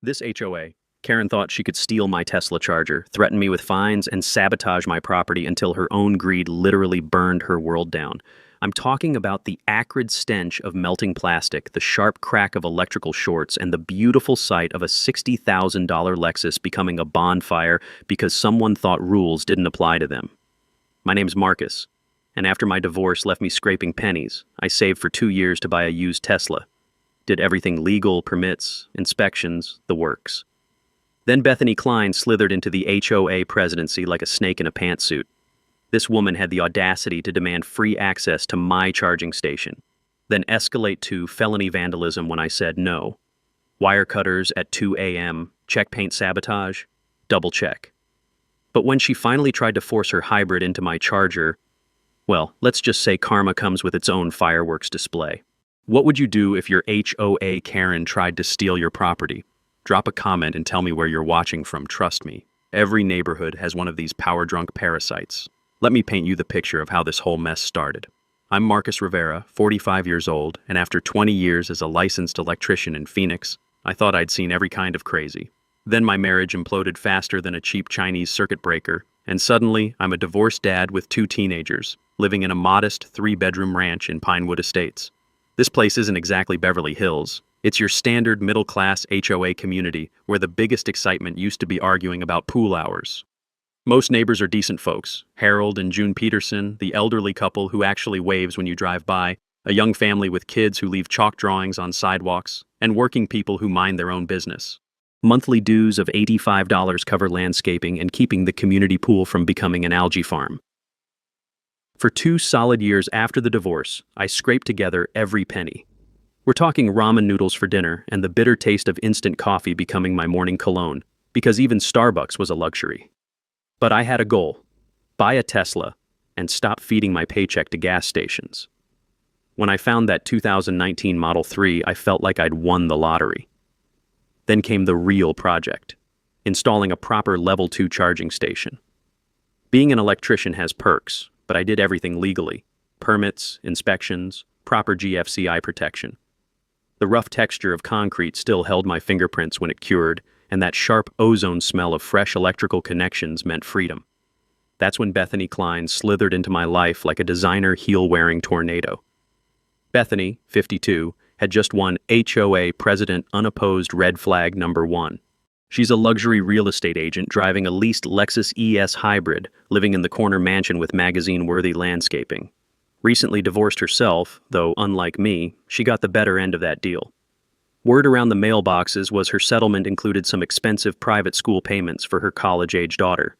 This HOA, Karen thought she could steal my Tesla charger, threaten me with fines, and sabotage my property until her own greed literally burned her world down. I'm talking about the acrid stench of melting plastic, the sharp crack of electrical shorts, and the beautiful sight of a $60,000 Lexus becoming a bonfire because someone thought rules didn't apply to them. My name's Marcus, and after my divorce left me scraping pennies, I saved for 2 years to buy a used Tesla. Did everything legal, permits, inspections, the works. Then Bethany Klein slithered into the HOA presidency like a snake in a pantsuit. This woman had the audacity to demand free access to my charging station, then escalate to felony vandalism when I said no. Wire cutters at 2 a.m., check paint sabotage, double check. But when she finally tried to force her hybrid into my charger, well, let's just say karma comes with its own fireworks display. What would you do if your HOA Karen tried to steal your property? Drop a comment and tell me where you're watching from. Trust me, every neighborhood has one of these power-drunk parasites. Let me paint you the picture of how this whole mess started. I'm Marcus Rivera, 45 years old, and after 20 years as a licensed electrician in Phoenix, I thought I'd seen every kind of crazy. Then my marriage imploded faster than a cheap Chinese circuit breaker, and suddenly I'm a divorced dad with 2 teenagers, living in a modest 3-bedroom ranch in Pinewood Estates. This place isn't exactly Beverly Hills. It's your standard middle-class HOA community where the biggest excitement used to be arguing about pool hours. Most neighbors are decent folks. Harold and June Peterson, the elderly couple who actually waves when you drive by, a young family with kids who leave chalk drawings on sidewalks, and working people who mind their own business. Monthly dues of $85 cover landscaping and keeping the community pool from becoming an algae farm. For 2 solid years after the divorce, I scraped together every penny. We're talking ramen noodles for dinner and the bitter taste of instant coffee becoming my morning cologne, because even Starbucks was a luxury. But I had a goal: buy a Tesla and stop feeding my paycheck to gas stations. When I found that 2019 Model 3, I felt like I'd won the lottery. Then came the real project: installing a proper Level 2 charging station. Being an electrician has perks, but I did everything legally: permits, inspections, proper GFCI protection. The rough texture of concrete still held my fingerprints when it cured, and that sharp ozone smell of fresh electrical connections meant freedom. That's when Bethany Klein slithered into my life like a designer heel-wearing tornado. Bethany, 52, had just won HOA President Unopposed Red Flag #1. She's a luxury real estate agent driving a leased Lexus ES hybrid, living in the corner mansion with magazine-worthy landscaping. Recently divorced herself, though unlike me, she got the better end of that deal. Word around the mailboxes was her settlement included some expensive private school payments for her college-age daughter.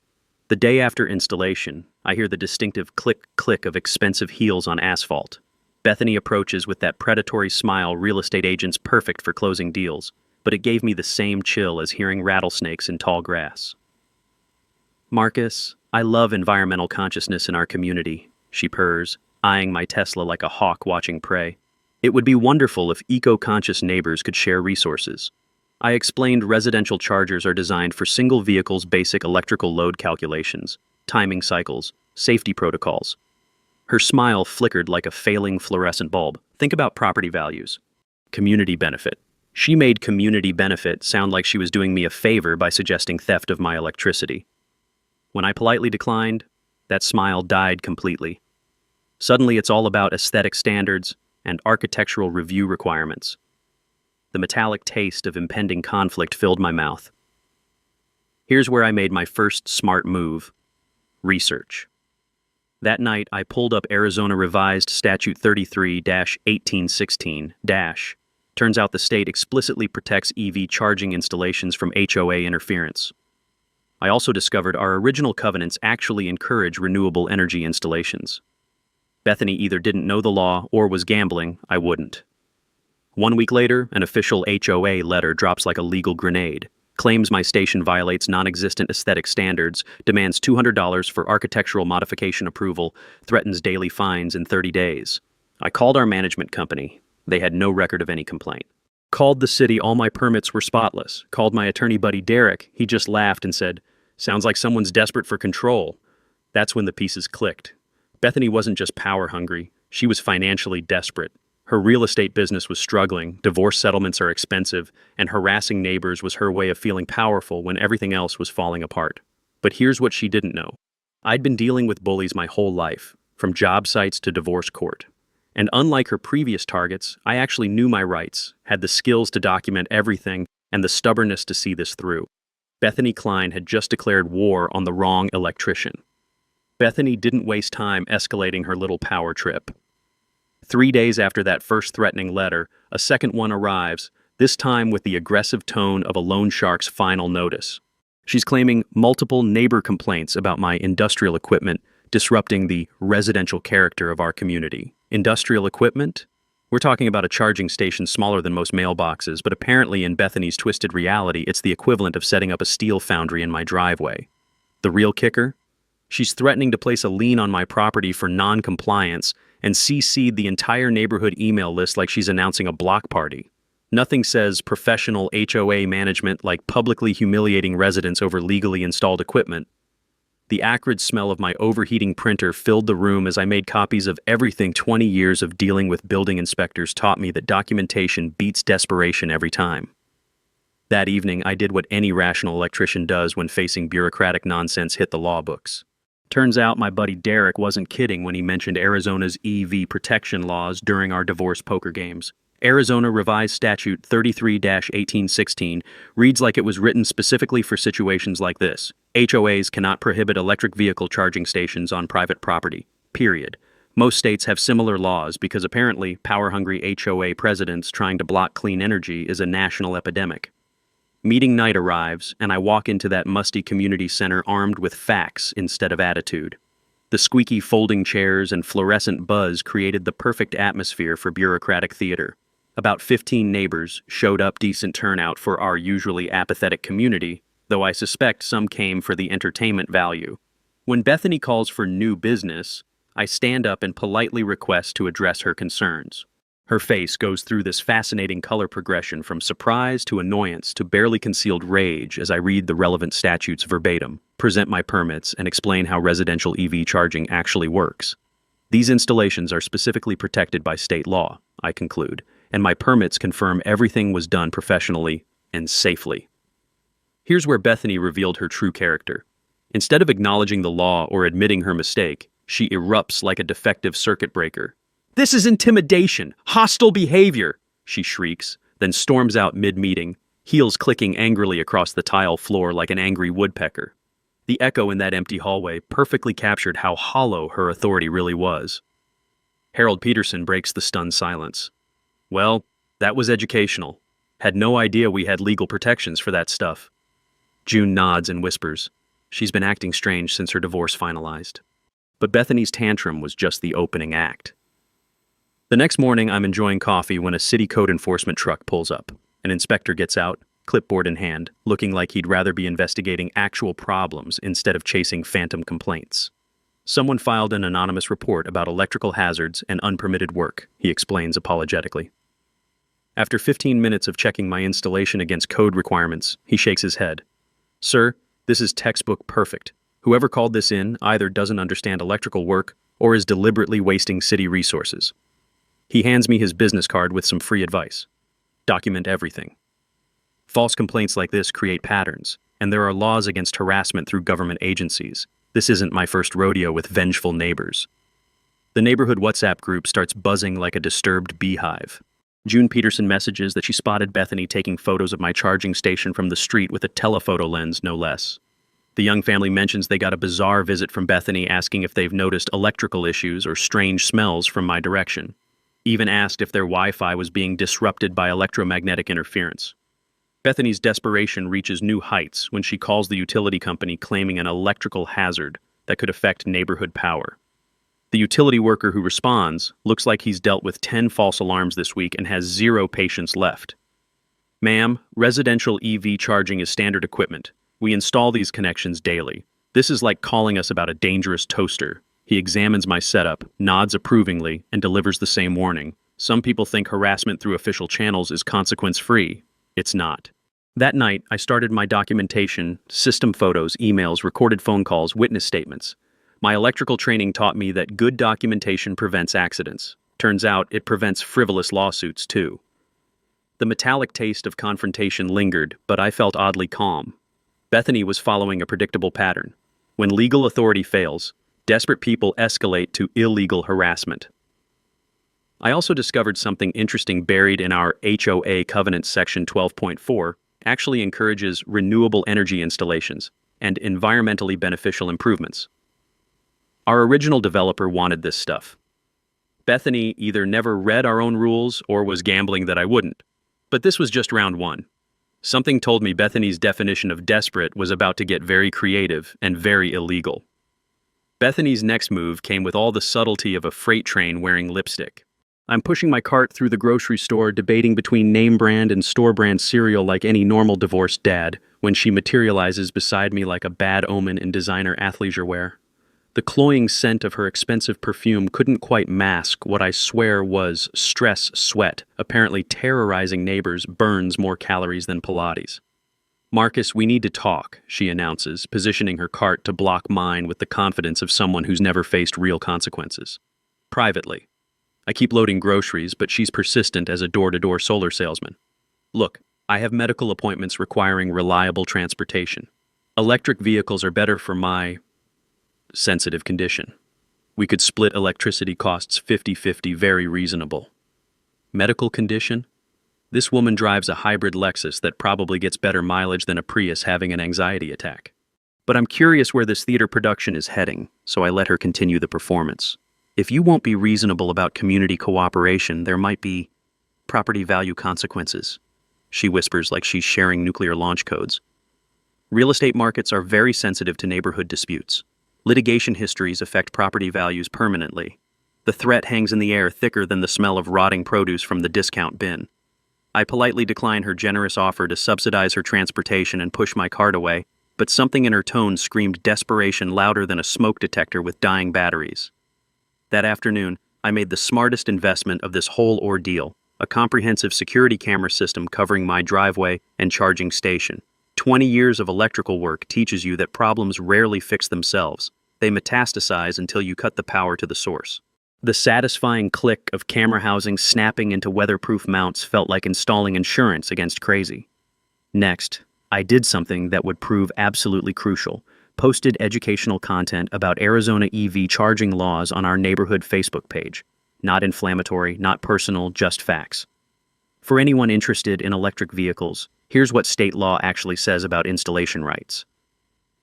The day after installation, I hear the distinctive click-click of expensive heels on asphalt. Bethany approaches with that predatory smile real estate agents perfect for closing deals, but it gave me the same chill as hearing rattlesnakes in tall grass. "Marcus, I love environmental consciousness in our community," she purrs, eyeing my Tesla like a hawk watching prey. "It would be wonderful if eco-conscious neighbors could share resources." I explained residential chargers are designed for single vehicles' basic electrical load calculations, timing cycles, safety protocols. Her smile flickered like a failing fluorescent bulb. Think about property values. Community benefit. She made community benefit sound like she was doing me a favor by suggesting theft of my electricity. When I politely declined, that smile died completely. Suddenly it's all about aesthetic standards and architectural review requirements. The metallic taste of impending conflict filled my mouth. Here's where I made my first smart move: research. That night, I pulled up Arizona Revised Statute 33-1816-. Turns out the state explicitly protects EV charging installations from HOA interference. I also discovered our original covenants actually encourage renewable energy installations. Bethany either didn't know the law or was gambling. I wouldn't. 1 week later, an official HOA letter drops like a legal grenade, claims my station violates non-existent aesthetic standards, demands $200 for architectural modification approval, threatens daily fines in 30 days. I called our management company. They had no record of any complaint. Called the city, all my permits were spotless. Called my attorney buddy Derek, he just laughed and said, "Sounds like someone's desperate for control." That's when the pieces clicked. Bethany wasn't just power hungry, she was financially desperate. Her real estate business was struggling, divorce settlements are expensive, and harassing neighbors was her way of feeling powerful when everything else was falling apart. But here's what she didn't know. I'd been dealing with bullies my whole life, from job sites to divorce court. And unlike her previous targets, I actually knew my rights, had the skills to document everything, and the stubbornness to see this through. Bethany Klein had just declared war on the wrong electrician. Bethany didn't waste time escalating her little power trip. 3 days after that first threatening letter, a second one arrives, this time with the aggressive tone of a loan shark's final notice. She's claiming multiple neighbor complaints about my industrial equipment disrupting the residential character of our community. Industrial equipment? We're talking about a charging station smaller than most mailboxes, but apparently in Bethany's twisted reality, it's the equivalent of setting up a steel foundry in my driveway. The real kicker? She's threatening to place a lien on my property for non-compliance and CC'd the entire neighborhood email list like she's announcing a block party. Nothing says professional HOA management like publicly humiliating residents over legally installed equipment. The acrid smell of my overheating printer filled the room as I made copies of everything 20 years of dealing with building inspectors taught me that documentation beats desperation every time. That evening, I did what any rational electrician does when facing bureaucratic nonsense hit the law books. Turns out my buddy Derek wasn't kidding when he mentioned Arizona's EV protection laws during our divorce poker games. Arizona Revised Statute 33-1816 reads like it was written specifically for situations like this. HOAs cannot prohibit electric vehicle charging stations on private property, period. Most states have similar laws because apparently power-hungry HOA presidents trying to block clean energy is a national epidemic. Meeting night arrives, and I walk into that musty community center armed with facts instead of attitude. The squeaky folding chairs and fluorescent buzz created the perfect atmosphere for bureaucratic theater. About 15 neighbors showed up, decent turnout for our usually apathetic community, though I suspect some came for the entertainment value. When Bethany calls for new business, I stand up and politely request to address her concerns. Her face goes through this fascinating color progression from surprise to annoyance to barely concealed rage as I read the relevant statutes verbatim, present my permits, and explain how residential EV charging actually works. These installations are specifically protected by state law, I conclude, and my permits confirm everything was done professionally and safely. Here's where Bethany revealed her true character. Instead of acknowledging the law or admitting her mistake, she erupts like a defective circuit breaker. "This is intimidation, hostile behavior," she shrieks, then storms out mid-meeting, heels clicking angrily across the tile floor like an angry woodpecker. The echo in that empty hallway perfectly captured how hollow her authority really was. Harold Peterson breaks the stunned silence. "Well, that was educational. Had no idea we had legal protections for that stuff." June nods and whispers. She's been acting strange since her divorce finalized. But Bethany's tantrum was just the opening act. The next morning, I'm enjoying coffee when a city code enforcement truck pulls up. An inspector gets out, clipboard in hand, looking like he'd rather be investigating actual problems instead of chasing phantom complaints. "Someone filed an anonymous report about electrical hazards and unpermitted work," he explains apologetically. After 15 minutes of checking my installation against code requirements, he shakes his head. "Sir, this is textbook perfect. Whoever called this in either doesn't understand electrical work or is deliberately wasting city resources." He hands me his business card with some free advice. Document everything. False complaints like this create patterns, and there are laws against harassment through government agencies. This isn't my first rodeo with vengeful neighbors. The neighborhood WhatsApp group starts buzzing like a disturbed beehive. June Peterson messages that she spotted Bethany taking photos of my charging station from the street with a telephoto lens, no less. The young family mentions they got a bizarre visit from Bethany asking if they've noticed electrical issues or strange smells from my direction. Even asked if their Wi-Fi was being disrupted by electromagnetic interference. Bethany's desperation reaches new heights when she calls the utility company claiming an electrical hazard that could affect neighborhood power. The utility worker who responds looks like he's dealt with 10 false alarms this week and has 0 patience left. "Ma'am, residential EV charging is standard equipment. We install these connections daily. This is like calling us about a dangerous toaster." He examines my setup, nods approvingly, and delivers the same warning. Some people think harassment through official channels is consequence-free. It's not. That night, I started my documentation, system photos, emails, recorded phone calls, witness statements. My electrical training taught me that good documentation prevents accidents. Turns out it prevents frivolous lawsuits, too. The metallic taste of confrontation lingered, but I felt oddly calm. Bethany was following a predictable pattern. When legal authority fails, desperate people escalate to illegal harassment. I also discovered something interesting buried in our HOA covenant section 12.4 actually encourages renewable energy installations and environmentally beneficial improvements. Our original developer wanted this stuff. Bethany either never read our own rules or was gambling that I wouldn't. But this was just round one. Something told me Bethany's definition of desperate was about to get very creative and very illegal. Bethany's next move came with all the subtlety of a freight train wearing lipstick. I'm pushing my cart through the grocery store, debating between name brand and store brand cereal like any normal divorced dad, when she materializes beside me like a bad omen in designer athleisure wear. The cloying scent of her expensive perfume couldn't quite mask what I swear was stress sweat, apparently terrorizing neighbors burns more calories than Pilates. "Marcus, we need to talk," she announces, positioning her cart to block mine with the confidence of someone who's never faced real consequences. Privately. I keep loading groceries, but she's persistent as a door-to-door solar salesman. "Look, I have medical appointments requiring reliable transportation. Electric vehicles are better for my sensitive condition. We could split electricity costs 50-50, very reasonable." Medical condition? This woman drives a hybrid Lexus that probably gets better mileage than a Prius having an anxiety attack. But I'm curious where this theater production is heading, so I let her continue the performance. "If you won't be reasonable about community cooperation, there might be property value consequences," she whispers like she's sharing nuclear launch codes. "Real estate markets are very sensitive to neighborhood disputes. Litigation histories affect property values permanently. The threat hangs in the air thicker than the smell of rotting produce from the discount bin." I politely decline her generous offer to subsidize her transportation and push my cart away, but something in her tone screamed desperation louder than a smoke detector with dying batteries. That afternoon, I made the smartest investment of this whole ordeal, a comprehensive security camera system covering my driveway and charging station. 20 years of electrical work teaches you that problems rarely fix themselves. They metastasize until you cut the power to the source. The satisfying click of camera housings snapping into weatherproof mounts felt like installing insurance against crazy. Next, I did something that would prove absolutely crucial. Posted educational content about Arizona EV charging laws on our neighborhood Facebook page. Not inflammatory, not personal, just facts. For anyone interested in electric vehicles, here's what state law actually says about installation rights.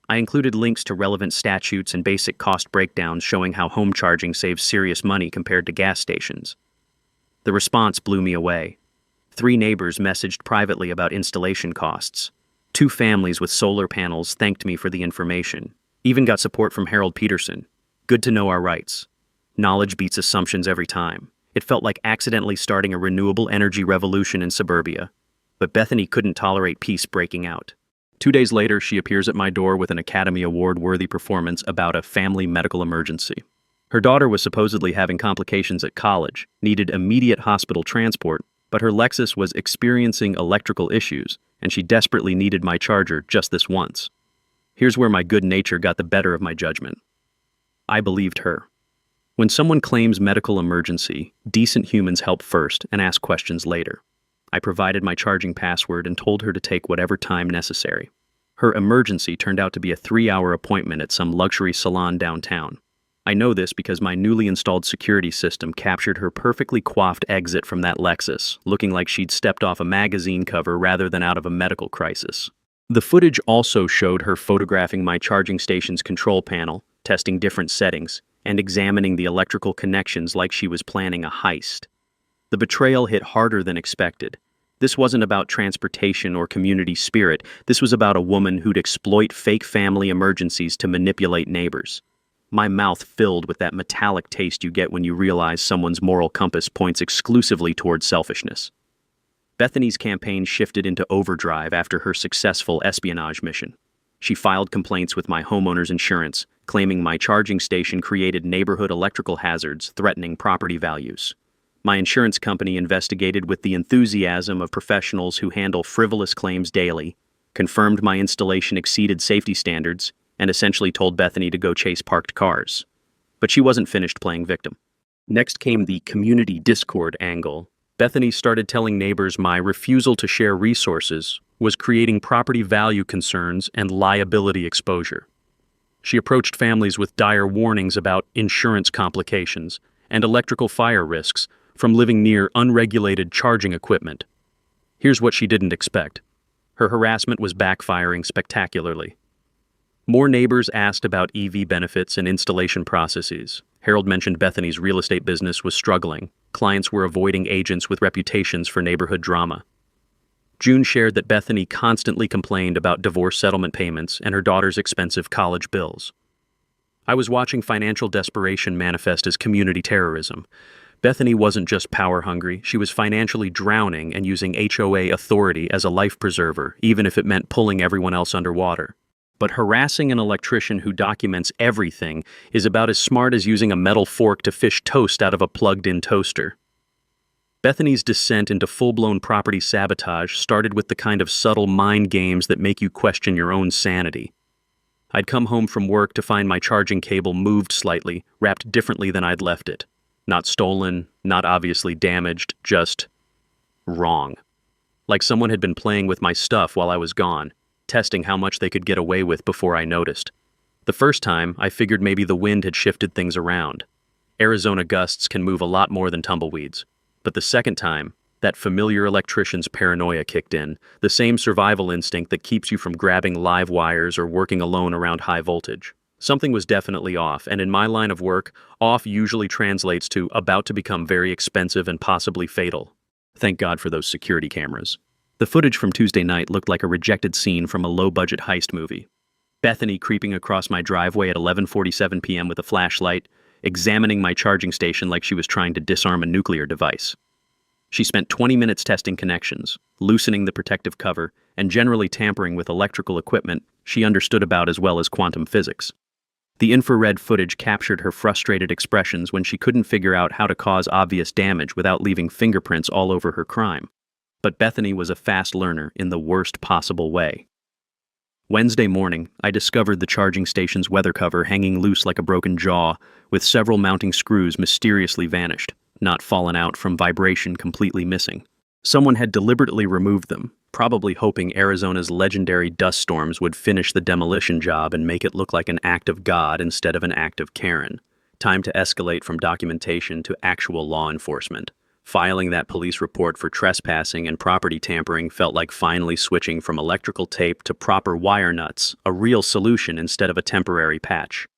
I included links to relevant statutes and basic cost breakdowns showing how home charging saves serious money compared to gas stations. The response blew me away. 3 neighbors messaged privately about installation costs. 2 families with solar panels thanked me for the information. Even got support from Harold Peterson. Good to know our rights. Knowledge beats assumptions every time. It felt like accidentally starting a renewable energy revolution in suburbia. But Bethany couldn't tolerate peace breaking out. 2 days later, she appears at my door with an Academy Award-worthy performance about a family medical emergency. Her daughter was supposedly having complications at college, needed immediate hospital transport, but her Lexus was experiencing electrical issues, and she desperately needed my charger just this once. Here's where my good nature got the better of my judgment. I believed her. When someone claims medical emergency, decent humans help first and ask questions later. I provided my charging password and told her to take whatever time necessary. Her emergency turned out to be a 3-hour appointment at some luxury salon downtown. I know this because my newly installed security system captured her perfectly coiffed exit from that Lexus, looking like she'd stepped off a magazine cover rather than out of a medical crisis. The footage also showed her photographing my charging station's control panel, testing different settings, and examining the electrical connections like she was planning a heist. The betrayal hit harder than expected. This wasn't about transportation or community spirit. This was about a woman who'd exploit fake family emergencies to manipulate neighbors. My mouth filled with that metallic taste you get when you realize someone's moral compass points exclusively towards selfishness. Bethany's campaign shifted into overdrive after her successful espionage mission. She filed complaints with my homeowner's insurance, claiming my charging station created neighborhood electrical hazards threatening property values. My insurance company investigated with the enthusiasm of professionals who handle frivolous claims daily, confirmed my installation exceeded safety standards, and essentially told Bethany to go chase parked cars. But she wasn't finished playing victim. Next came the community discord angle. Bethany started telling neighbors my refusal to share resources was creating property value concerns and liability exposure. She approached families with dire warnings about insurance complications and electrical fire risks from living near unregulated charging equipment. Here's what she didn't expect. Her harassment was backfiring spectacularly. More neighbors asked about EV benefits and installation processes. Harold mentioned Bethany's real estate business was struggling. Clients were avoiding agents with reputations for neighborhood drama. June shared that Bethany constantly complained about divorce settlement payments and her daughter's expensive college bills. I was watching financial desperation manifest as community terrorism. Bethany wasn't just power-hungry, she was financially drowning and using HOA authority as a life preserver, even if it meant pulling everyone else underwater. But harassing an electrician who documents everything is about as smart as using a metal fork to fish toast out of a plugged-in toaster. Bethany's descent into full-blown property sabotage started with the kind of subtle mind games that make you question your own sanity. I'd come home from work to find my charging cable moved slightly, wrapped differently than I'd left it. Not stolen, not obviously damaged, just wrong. Like someone had been playing with my stuff while I was gone, testing how much they could get away with before I noticed. The first time, I figured maybe the wind had shifted things around. Arizona gusts can move a lot more than tumbleweeds. But the second time, that familiar electrician's paranoia kicked in, the same survival instinct that keeps you from grabbing live wires or working alone around high voltage. Something was definitely off, and in my line of work, off usually translates to about to become very expensive and possibly fatal. Thank God for those security cameras. The footage from Tuesday night looked like a rejected scene from a low-budget heist movie. Bethany creeping across my driveway at 11:47 p.m. with a flashlight, examining my charging station like she was trying to disarm a nuclear device. She spent 20 minutes testing connections, loosening the protective cover, and generally tampering with electrical equipment she understood about as well as quantum physics. The infrared footage captured her frustrated expressions when she couldn't figure out how to cause obvious damage without leaving fingerprints all over her crime. But Bethany was a fast learner in the worst possible way. Wednesday morning, I discovered the charging station's weather cover hanging loose like a broken jaw, with several mounting screws mysteriously vanished, not fallen out from vibration completely missing. Someone had deliberately removed them, probably hoping Arizona's legendary dust storms would finish the demolition job and make it look like an act of God instead of an act of Karen. Time to escalate from documentation to actual law enforcement. Filing that police report for trespassing and property tampering felt like finally switching from electrical tape to proper wire nuts, a real solution instead of a temporary patch.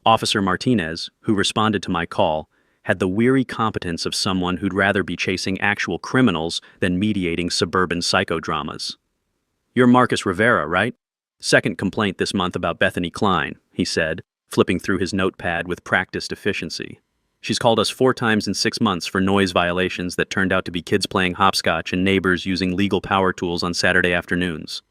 Officer Martinez, who responded to my call, had the weary competence of someone who'd rather be chasing actual criminals than mediating suburban psychodramas. "You're Marcus Rivera, right? Second complaint this month about Bethany Klein," he said, flipping through his notepad with practiced efficiency. "She's called us 4 times in 6 months for noise violations that turned out to be kids playing hopscotch and neighbors using legal power tools on Saturday afternoons."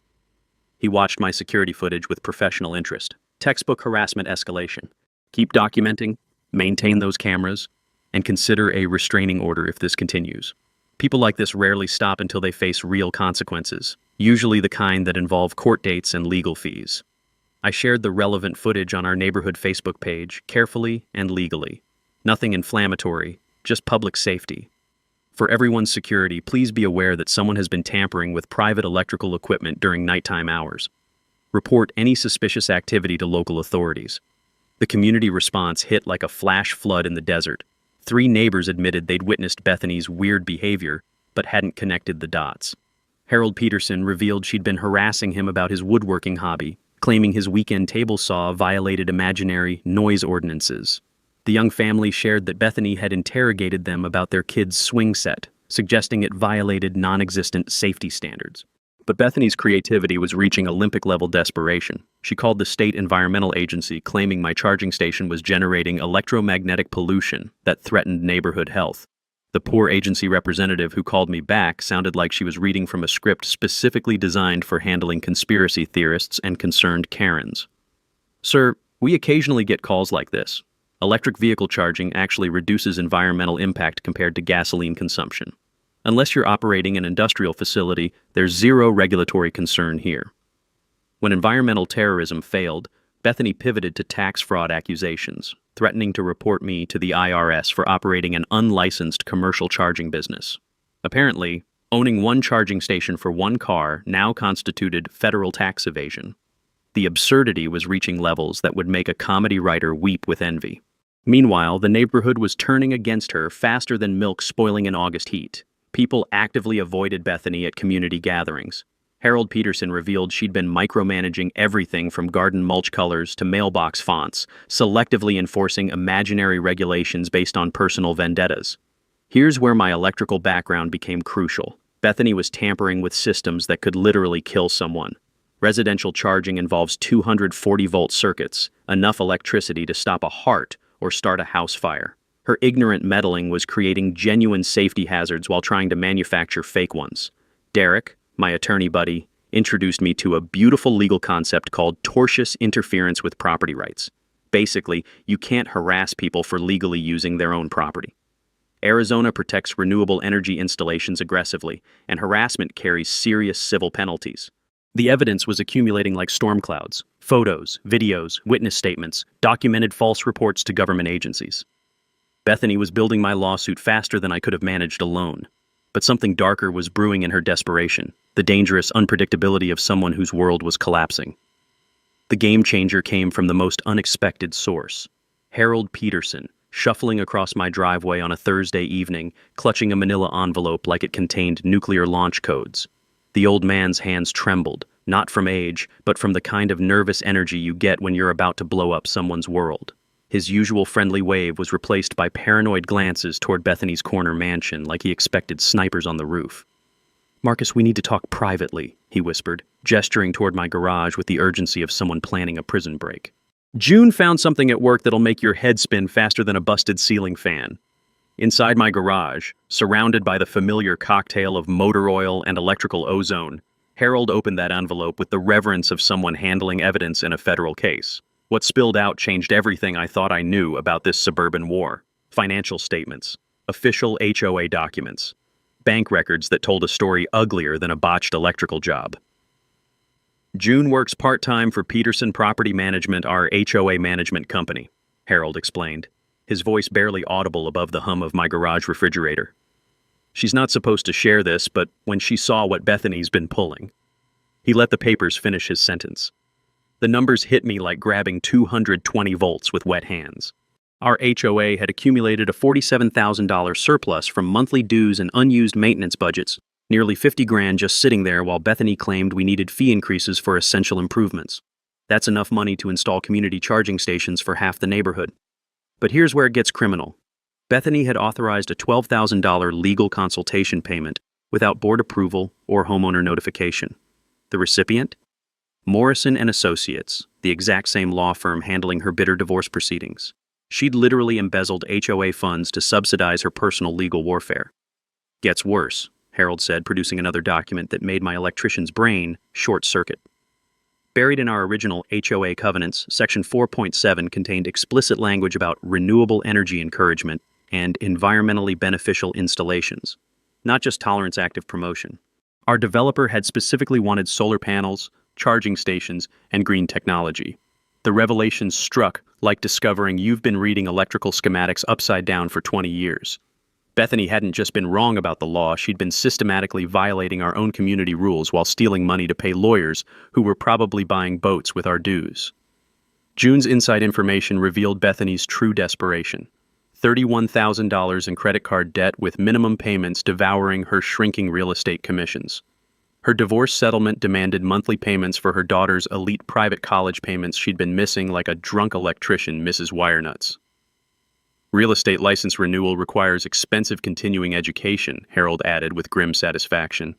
He watched my security footage with professional interest. Textbook harassment escalation. Keep documenting, maintain those cameras, and consider a restraining order if this continues. People like this rarely stop until they face real consequences, usually the kind that involve court dates and legal fees. I shared the relevant footage on our neighborhood Facebook page, carefully and legally. Nothing inflammatory, just public safety. For everyone's security, please be aware that someone has been tampering with private electrical equipment during nighttime hours. Report any suspicious activity to local authorities. The community response hit like a flash flood in the desert. 3 neighbors admitted they'd witnessed Bethany's weird behavior, but hadn't connected the dots. Harold Peterson revealed she'd been harassing him about his woodworking hobby, claiming his weekend table saw violated imaginary noise ordinances. The young family shared that Bethany had interrogated them about their kid's swing set, suggesting it violated non-existent safety standards. But Bethany's creativity was reaching Olympic-level desperation. She called the state environmental agency, claiming my charging station was generating electromagnetic pollution that threatened neighborhood health. The poor agency representative who called me back sounded like she was reading from a script specifically designed for handling conspiracy theorists and concerned Karens. "Sir, we occasionally get calls like this. Electric vehicle charging actually reduces environmental impact compared to gasoline consumption. Unless you're operating an industrial facility, there's zero regulatory concern here." When environmental terrorism failed, Bethany pivoted to tax fraud accusations. threatening to report me to the IRS for operating an unlicensed commercial charging business. Apparently, owning one charging station for one car now constituted federal tax evasion. The absurdity was reaching levels that would make a comedy writer weep with envy. Meanwhile, the neighborhood was turning against her faster than milk spoiling in August heat. People actively avoided Bethany at community gatherings. Harold Peterson revealed she'd been micromanaging everything from garden mulch colors to mailbox fonts, selectively enforcing imaginary regulations based on personal vendettas. Here's where my electrical background became crucial. Bethany was tampering with systems that could literally kill someone. Residential charging involves 240-volt circuits, enough electricity to stop a heart or start a house fire. Her ignorant meddling was creating genuine safety hazards while trying to manufacture fake ones. Derek, my attorney buddy, introduced me to a beautiful legal concept called tortious interference with property rights. Basically, you can't harass people for legally using their own property. Arizona protects renewable energy installations aggressively, and harassment carries serious civil penalties. The evidence was accumulating like storm clouds: photos, videos, witness statements, documented false reports to government agencies. Bethany was building my lawsuit faster than I could have managed alone. But something darker was brewing in her desperation, the dangerous unpredictability of someone whose world was collapsing. The game changer came from the most unexpected source: Harold Peterson, shuffling across my driveway on a Thursday evening, clutching a manila envelope like it contained nuclear launch codes. The old man's hands trembled, not from age, but from the kind of nervous energy you get when you're about to blow up someone's world. His usual friendly wave was replaced by paranoid glances toward Bethany's corner mansion, like he expected snipers on the roof. "Marcus, we need to talk privately," he whispered, gesturing toward my garage with the urgency of someone planning a prison break. "June found something at work that'll make your head spin faster than a busted ceiling fan." Inside my garage, surrounded by the familiar cocktail of motor oil and electrical ozone, Harold opened that envelope with the reverence of someone handling evidence in a federal case. What spilled out changed everything I thought I knew about this suburban war. Financial statements, official HOA documents, bank records that told a story uglier than a botched electrical job. "June works part-time for Peterson Property Management, our HOA management company," Harold explained, his voice barely audible above the hum of my garage refrigerator. "She's not supposed to share this, but when she saw what Bethany's been pulling..." He let the papers finish his sentence. The numbers hit me like grabbing 220 volts with wet hands. Our HOA had accumulated a $47,000 surplus from monthly dues and unused maintenance budgets, nearly 50 grand just sitting there while Bethany claimed we needed fee increases for essential improvements. That's enough money to install community charging stations for half the neighborhood. But here's where it gets criminal. Bethany had authorized a $12,000 legal consultation payment without board approval or homeowner notification. The recipient? Morrison and Associates, the exact same law firm handling her bitter divorce proceedings. She'd literally embezzled HOA funds to subsidize her personal legal warfare. "Gets worse," Harold said, producing another document that made my electrician's brain short-circuit. Buried in our original HOA covenants, Section 4.7 contained explicit language about renewable energy encouragement and environmentally beneficial installations, not just tolerance active promotion. Our developer had specifically wanted solar panels, charging stations, and green technology. The revelation struck like discovering you've been reading electrical schematics upside down for 20 years. Bethany hadn't just been wrong about the law, she'd been systematically violating our own community rules while stealing money to pay lawyers who were probably buying boats with our dues. June's inside information revealed Bethany's true desperation: $31,000 in credit card debt with minimum payments devouring her shrinking real estate commissions. Her divorce settlement demanded monthly payments for her daughter's elite private college payments she'd been missing like a drunk electrician misses wire nuts. Real estate license renewal requires expensive continuing education, Harold added with grim satisfaction.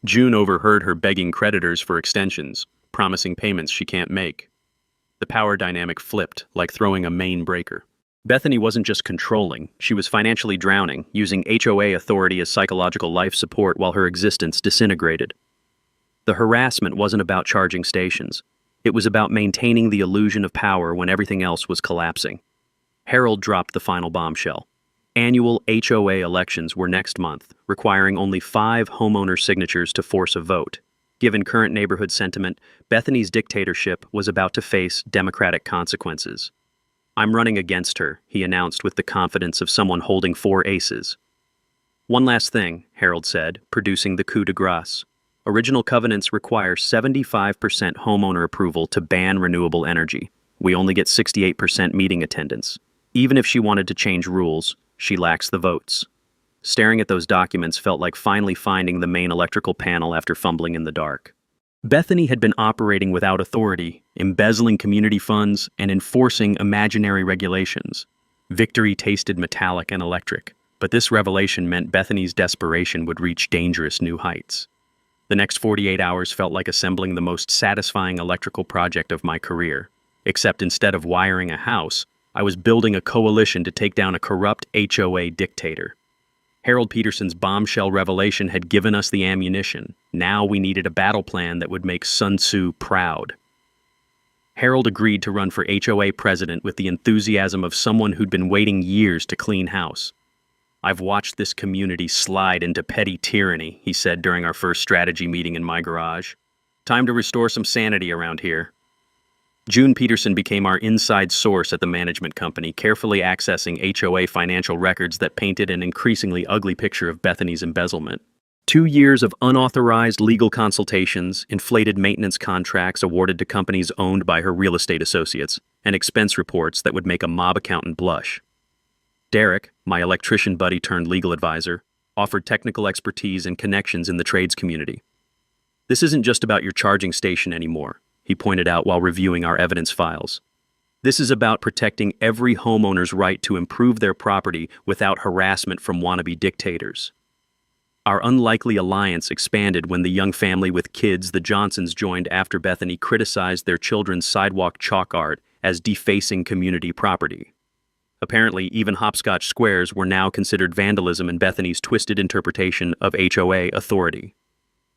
June overheard her begging creditors for extensions, promising payments she can't make. The power dynamic flipped, like throwing a main breaker. Bethany wasn't just controlling, she was financially drowning, using HOA authority as psychological life support while her existence disintegrated. The harassment wasn't about charging stations. It was about maintaining the illusion of power when everything else was collapsing. Harold dropped the final bombshell. Annual HOA elections were next month, requiring only 5 homeowner signatures to force a vote. Given current neighborhood sentiment, Bethany's dictatorship was about to face democratic consequences. I'm running against her, he announced with the confidence of someone holding four aces. One last thing, Harold said, producing the coup de grace. Original covenants require 75% homeowner approval to ban renewable energy. We only get 68% meeting attendance. Even if she wanted to change rules, she lacks the votes. Staring at those documents felt like finally finding the main electrical panel after fumbling in the dark. Bethany had been operating without authority, embezzling community funds, and enforcing imaginary regulations. Victory tasted metallic and electric, but this revelation meant Bethany's desperation would reach dangerous new heights. The next 48 hours felt like assembling the most satisfying electrical project of my career, except instead of wiring a house, I was building a coalition to take down a corrupt HOA dictator. Harold Peterson's bombshell revelation had given us the ammunition. Now we needed a battle plan that would make Sun Tzu proud. Harold agreed to run for HOA president with the enthusiasm of someone who'd been waiting years to clean house. I've watched this community slide into petty tyranny, he said during our first strategy meeting in my garage. Time to restore some sanity around here. June Peterson became our inside source at the management company, carefully accessing HOA financial records that painted an increasingly ugly picture of Bethany's embezzlement. 2 years of unauthorized legal consultations, inflated maintenance contracts awarded to companies owned by her real estate associates, and expense reports that would make a mob accountant blush. Derek, my electrician buddy turned legal advisor, offered technical expertise and connections in the trades community. This isn't just about your charging station anymore, he pointed out while reviewing our evidence files. This is about protecting every homeowner's right to improve their property without harassment from wannabe dictators. Our unlikely alliance expanded when the young family with kids, the Johnsons, joined after Bethany criticized their children's sidewalk chalk art as defacing community property. Apparently, even hopscotch squares were now considered vandalism in Bethany's twisted interpretation of HOA authority.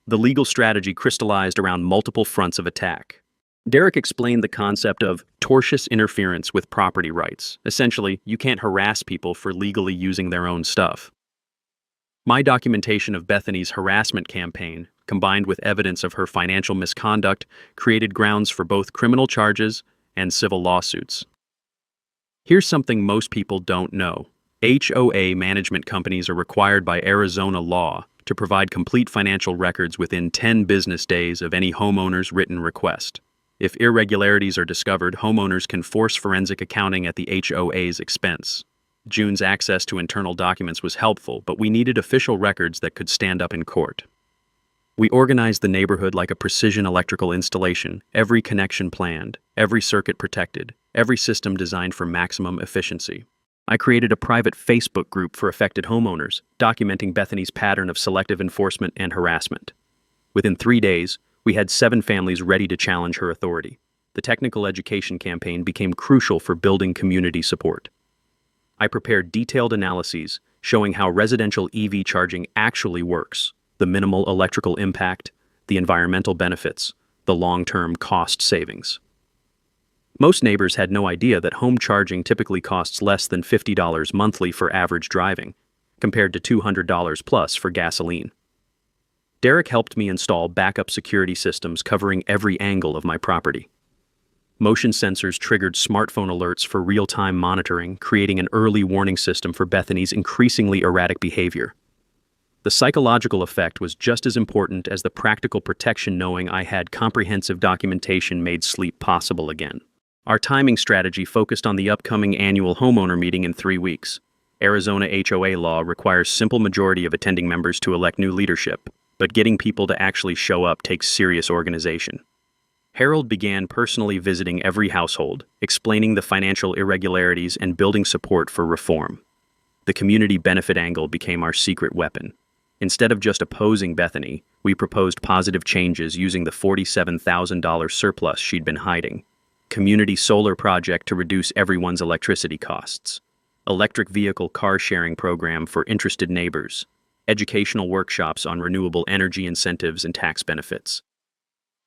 The legal strategy crystallized around multiple fronts of attack. Derek explained the concept of tortious interference with property rights. Essentially, you can't harass people for legally using their own stuff. My documentation of Bethany's harassment campaign, combined with evidence of her financial misconduct, created grounds for both criminal charges and civil lawsuits. Here's something most people don't know. HOA management companies are required by Arizona law to provide complete financial records within 10 business days of any homeowner's written request. If irregularities are discovered, homeowners can force forensic accounting at the HOA's expense. June's access to internal documents was helpful, but we needed official records that could stand up in court. We organized the neighborhood like a precision electrical installation, every connection planned, every circuit protected, every system designed for maximum efficiency. I created a private Facebook group for affected homeowners, documenting Bethany's pattern of selective enforcement and harassment. Within 3 days, we had 7 families ready to challenge her authority. The technical education campaign became crucial for building community support. I prepared detailed analyses showing how residential EV charging actually works, the minimal electrical impact, the environmental benefits, the long-term cost savings. Most neighbors had no idea that home charging typically costs less than $50 monthly for average driving, compared to $200 plus for gasoline. Derek helped me install backup security systems covering every angle of my property. Motion sensors triggered smartphone alerts for real-time monitoring, creating an early warning system for Bethany's increasingly erratic behavior. The psychological effect was just as important as the practical protection, knowing I had comprehensive documentation made sleep possible again. Our timing strategy focused on the upcoming annual homeowner meeting in 3 weeks. Arizona HOA law requires simple majority of attending members to elect new leadership, but getting people to actually show up takes serious organization. Harold began personally visiting every household, explaining the financial irregularities and building support for reform. The community benefit angle became our secret weapon. Instead of just opposing Bethany, we proposed positive changes using the $47,000 surplus she'd been hiding. Community solar project to reduce everyone's electricity costs. Electric vehicle car sharing program for interested neighbors. Educational workshops on renewable energy incentives and tax benefits.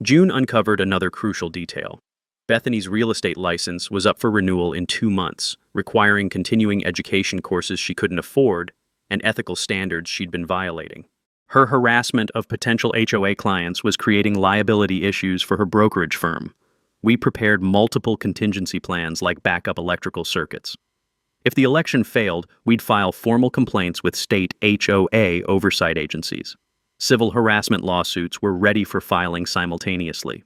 June uncovered another crucial detail. Bethany's real estate license was up for renewal in 2 months, requiring continuing education courses she couldn't afford and ethical standards she'd been violating. Her harassment of potential HOA clients was creating liability issues for her brokerage firm. We prepared multiple contingency plans like backup electrical circuits. If the election failed, we'd file formal complaints with state HOA oversight agencies. Civil harassment lawsuits were ready for filing simultaneously.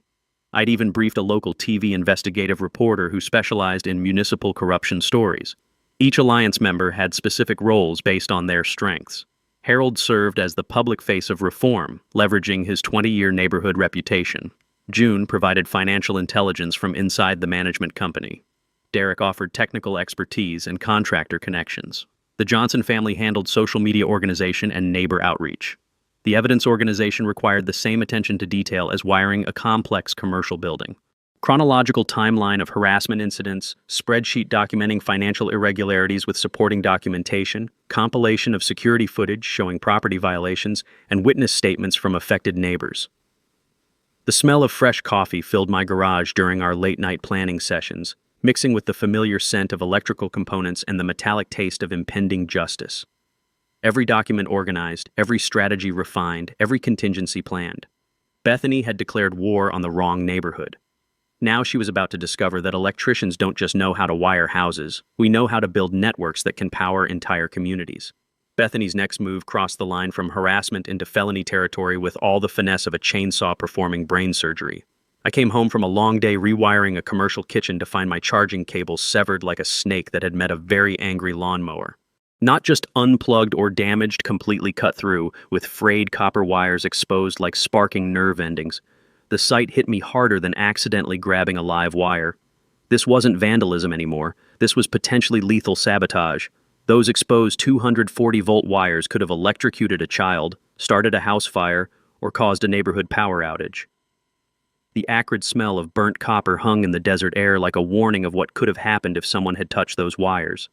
I'd even briefed a local TV investigative reporter who specialized in municipal corruption stories. Each alliance member had specific roles based on their strengths. Harold served as the public face of reform, leveraging his 20-year neighborhood reputation. June provided financial intelligence from inside the management company. Derek offered technical expertise and contractor connections. The Johnson family handled social media organization and neighbor outreach. The evidence organization required the same attention to detail as wiring a complex commercial building. Chronological timeline of harassment incidents, spreadsheet documenting financial irregularities with supporting documentation, compilation of security footage showing property violations, and witness statements from affected neighbors. The smell of fresh coffee filled my garage during our late-night planning sessions, mixing with the familiar scent of electrical components and the metallic taste of impending justice. Every document organized, every strategy refined, every contingency planned. Bethany had declared war on the wrong neighborhood. Now she was about to discover that electricians don't just know how to wire houses, we know how to build networks that can power entire communities. Bethany's next move crossed the line from harassment into felony territory with all the finesse of a chainsaw performing brain surgery. I came home from a long day rewiring a commercial kitchen to find my charging cable severed like a snake that had met a very angry lawnmower. Not just unplugged or damaged, completely cut through, with frayed copper wires exposed like sparking nerve endings. The sight hit me harder than accidentally grabbing a live wire. This wasn't vandalism anymore. This was potentially lethal sabotage. Those exposed 240-volt wires could have electrocuted a child, started a house fire, or caused a neighborhood power outage. The acrid smell of burnt copper hung in the desert air like a warning of what could have happened if someone had touched those wires.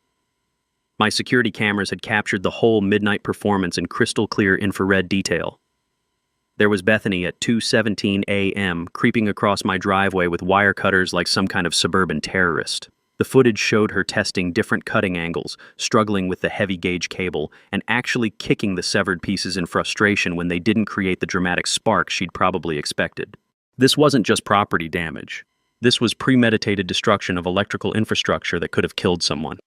My security cameras had captured the whole midnight performance in crystal-clear infrared detail. There was Bethany at 2:17 a.m. creeping across my driveway with wire cutters like some kind of suburban terrorist. The footage showed her testing different cutting angles, struggling with the heavy-gauge cable, and actually kicking the severed pieces in frustration when they didn't create the dramatic spark she'd probably expected. This wasn't just property damage. This was premeditated destruction of electrical infrastructure that could have killed someone.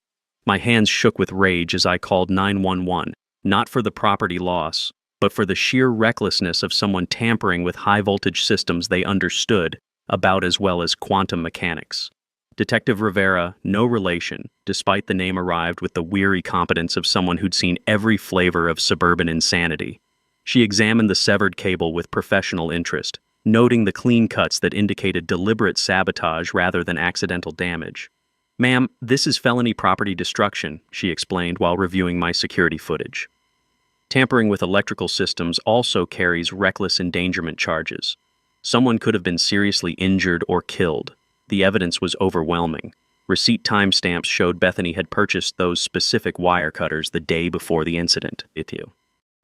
My hands shook with rage as I called 911, not for the property loss, but for the sheer recklessness of someone tampering with high-voltage systems they understood about as well as quantum mechanics. Detective Rivera, no relation, despite the name, arrived with the weary competence of someone who'd seen every flavor of suburban insanity. She examined the severed cable with professional interest, noting the clean cuts that indicated deliberate sabotage rather than accidental damage. "Ma'am, this is felony property destruction," she explained while reviewing my security footage. Tampering with electrical systems also carries reckless endangerment charges. Someone could have been seriously injured or killed. The evidence was overwhelming. Receipt timestamps showed Bethany had purchased those specific wire cutters the day before the incident.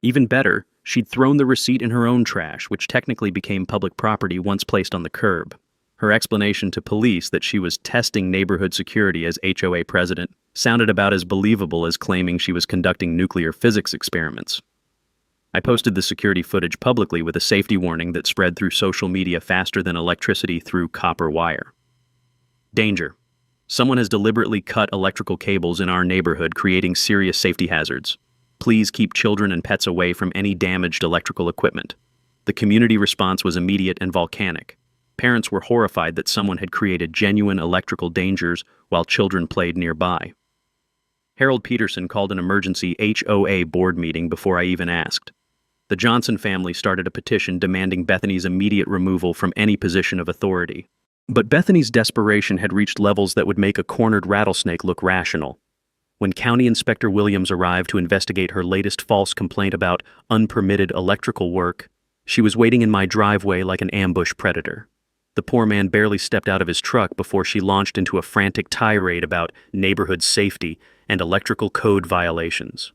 Even better, she'd thrown the receipt in her own trash, which technically became public property once placed on the curb. Her explanation to police that she was testing neighborhood security as HOA president sounded about as believable as claiming she was conducting nuclear physics experiments. I posted the security footage publicly with a safety warning that spread through social media faster than electricity through copper wire. Danger. Someone has deliberately cut electrical cables in our neighborhood, creating serious safety hazards. Please keep children and pets away from any damaged electrical equipment. The community response was immediate and volcanic. Parents were horrified that someone had created genuine electrical dangers while children played nearby. Harold Peterson called an emergency HOA board meeting before I even asked. The Johnson family started a petition demanding Bethany's immediate removal from any position of authority. But Bethany's desperation had reached levels that would make a cornered rattlesnake look rational. When County Inspector Williams arrived to investigate her latest false complaint about unpermitted electrical work, she was waiting in my driveway like an ambush predator. The poor man barely stepped out of his truck before she launched into a frantic tirade about neighborhood safety and electrical code violations.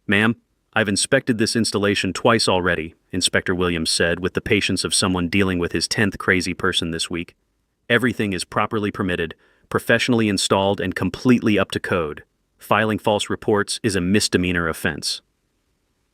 "Ma'am, I've inspected this installation twice already," Inspector Williams said with the patience of someone dealing with his 10th crazy person this week. "Everything is properly permitted, professionally installed, and completely up to code. Filing false reports is a misdemeanor offense."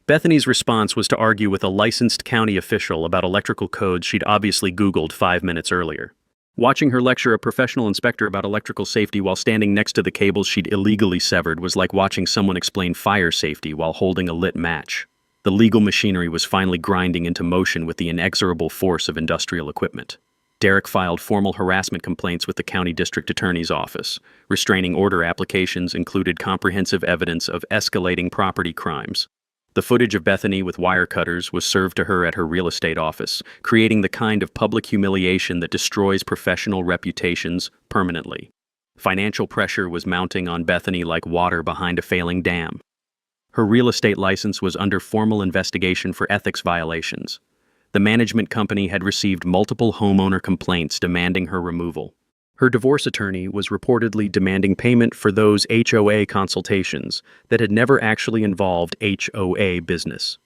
Bethany's response was to argue with a licensed county official about electrical codes she'd obviously Googled 5 minutes earlier. Watching her lecture a professional inspector about electrical safety while standing next to the cables she'd illegally severed was like watching someone explain fire safety while holding a lit match. The legal machinery was finally grinding into motion with the inexorable force of industrial equipment. Derek filed formal harassment complaints with the county district attorney's office. Restraining order applications included comprehensive evidence of escalating property crimes. The footage of Bethany with wire cutters was served to her at her real estate office, creating the kind of public humiliation that destroys professional reputations permanently. Financial pressure was mounting on Bethany like water behind a failing dam. Her real estate license was under formal investigation for ethics violations. The management company had received multiple homeowner complaints demanding her removal. Her divorce attorney was reportedly demanding payment for those HOA consultations that had never actually involved HOA business.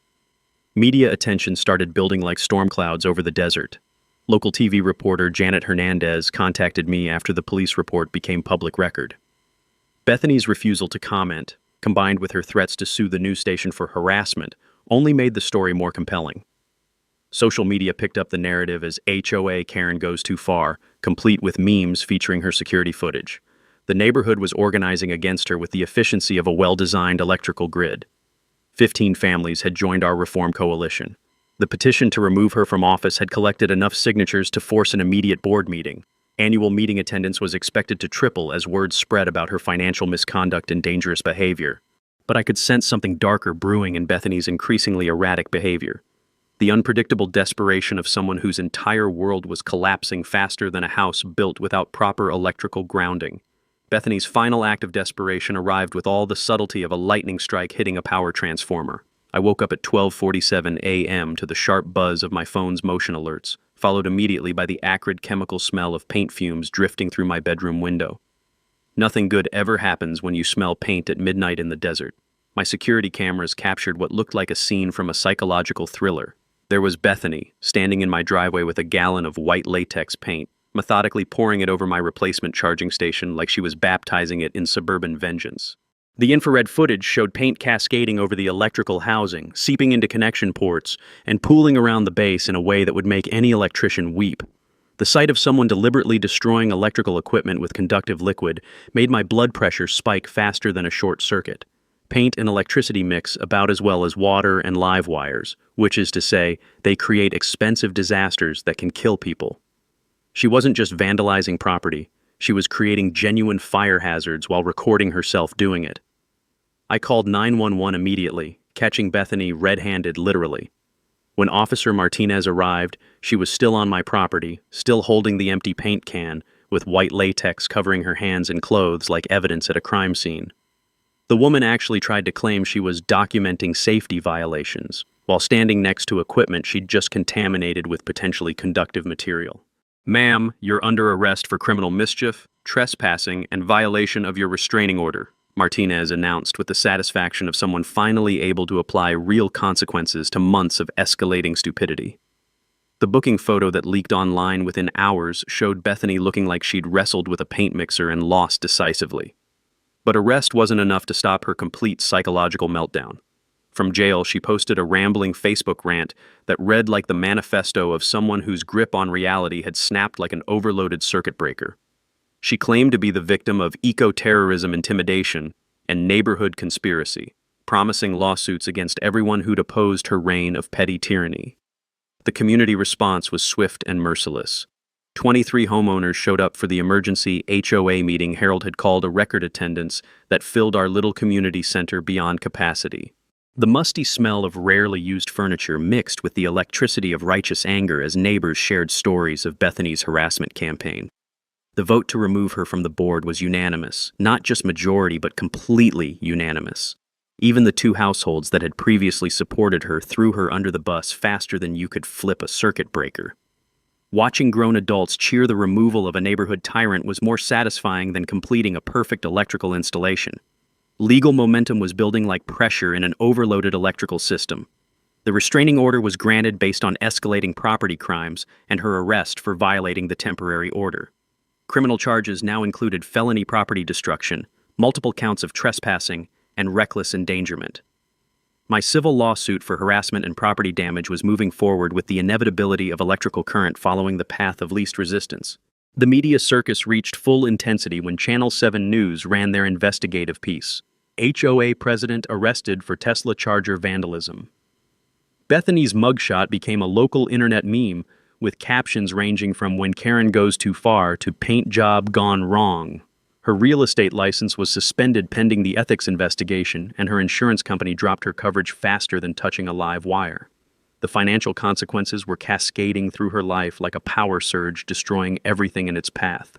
Media attention started building like storm clouds over the desert. Local TV reporter Janet Hernandez contacted me after the police report became public record. Bethany's refusal to comment, combined with her threats to sue the news station for harassment, only made the story more compelling. Social media picked up the narrative as HOA Karen Goes Too Far, complete with memes featuring her security footage. The neighborhood was organizing against her with the efficiency of a well-designed electrical grid. 15 families had joined our reform coalition. The petition to remove her from office had collected enough signatures to force an immediate board meeting. Annual meeting attendance was expected to triple as word spread about her financial misconduct and dangerous behavior. But I could sense something darker brewing in Bethany's increasingly erratic behavior. The unpredictable desperation of someone whose entire world was collapsing faster than a house built without proper electrical grounding. Bethany's final act of desperation arrived with all the subtlety of a lightning strike hitting a power transformer. I woke up at 12:47 a.m. to the sharp buzz of my phone's motion alerts, followed immediately by the acrid chemical smell of paint fumes drifting through my bedroom window. Nothing good ever happens when you smell paint at midnight in the desert. My security cameras captured what looked like a scene from a psychological thriller. There was Bethany, standing in my driveway with a gallon of white latex paint, methodically pouring it over my replacement charging station like she was baptizing it in suburban vengeance. The infrared footage showed paint cascading over the electrical housing, seeping into connection ports, and pooling around the base in a way that would make any electrician weep. The sight of someone deliberately destroying electrical equipment with conductive liquid made my blood pressure spike faster than a short circuit. Paint and electricity mix about as well as water and live wires, which is to say, they create expensive disasters that can kill people. She wasn't just vandalizing property, she was creating genuine fire hazards while recording herself doing it. I called 911 immediately, catching Bethany red-handed literally. When Officer Martinez arrived, she was still on my property, still holding the empty paint can, with white latex covering her hands and clothes like evidence at a crime scene. The woman actually tried to claim she was documenting safety violations, while standing next to equipment she'd just contaminated with potentially conductive material. "Ma'am, you're under arrest for criminal mischief, trespassing, and violation of your restraining order," Martinez announced with the satisfaction of someone finally able to apply real consequences to months of escalating stupidity. The booking photo that leaked online within hours showed Bethany looking like she'd wrestled with a paint mixer and lost decisively. But arrest wasn't enough to stop her complete psychological meltdown. From jail, she posted a rambling Facebook rant that read like the manifesto of someone whose grip on reality had snapped like an overloaded circuit breaker. She claimed to be the victim of eco-terrorism intimidation and neighborhood conspiracy, promising lawsuits against everyone who'd opposed her reign of petty tyranny. The community response was swift and merciless. 23 homeowners showed up for the emergency HOA meeting Harold had called a record attendance that filled our little community center beyond capacity. The musty smell of rarely used furniture mixed with the electricity of righteous anger as neighbors shared stories of Bethany's harassment campaign. The vote to remove her from the board was unanimous, not just majority but completely unanimous. Even the two households that had previously supported her threw her under the bus faster than you could flip a circuit breaker. Watching grown adults cheer the removal of a neighborhood tyrant was more satisfying than completing a perfect electrical installation. Legal momentum was building like pressure in an overloaded electrical system. The restraining order was granted based on escalating property crimes and her arrest for violating the temporary order. Criminal charges now included felony property destruction, multiple counts of trespassing, and reckless endangerment. My civil lawsuit for harassment and property damage was moving forward with the inevitability of electrical current following the path of least resistance. The media circus reached full intensity when Channel 7 News ran their investigative piece. HOA president arrested for Tesla charger vandalism. Bethany's mugshot became a local internet meme, with captions ranging from "When Karen goes too far" to "Paint job gone wrong." Her real estate license was suspended pending the ethics investigation, and her insurance company dropped her coverage faster than touching a live wire. The financial consequences were cascading through her life like a power surge, destroying everything in its path.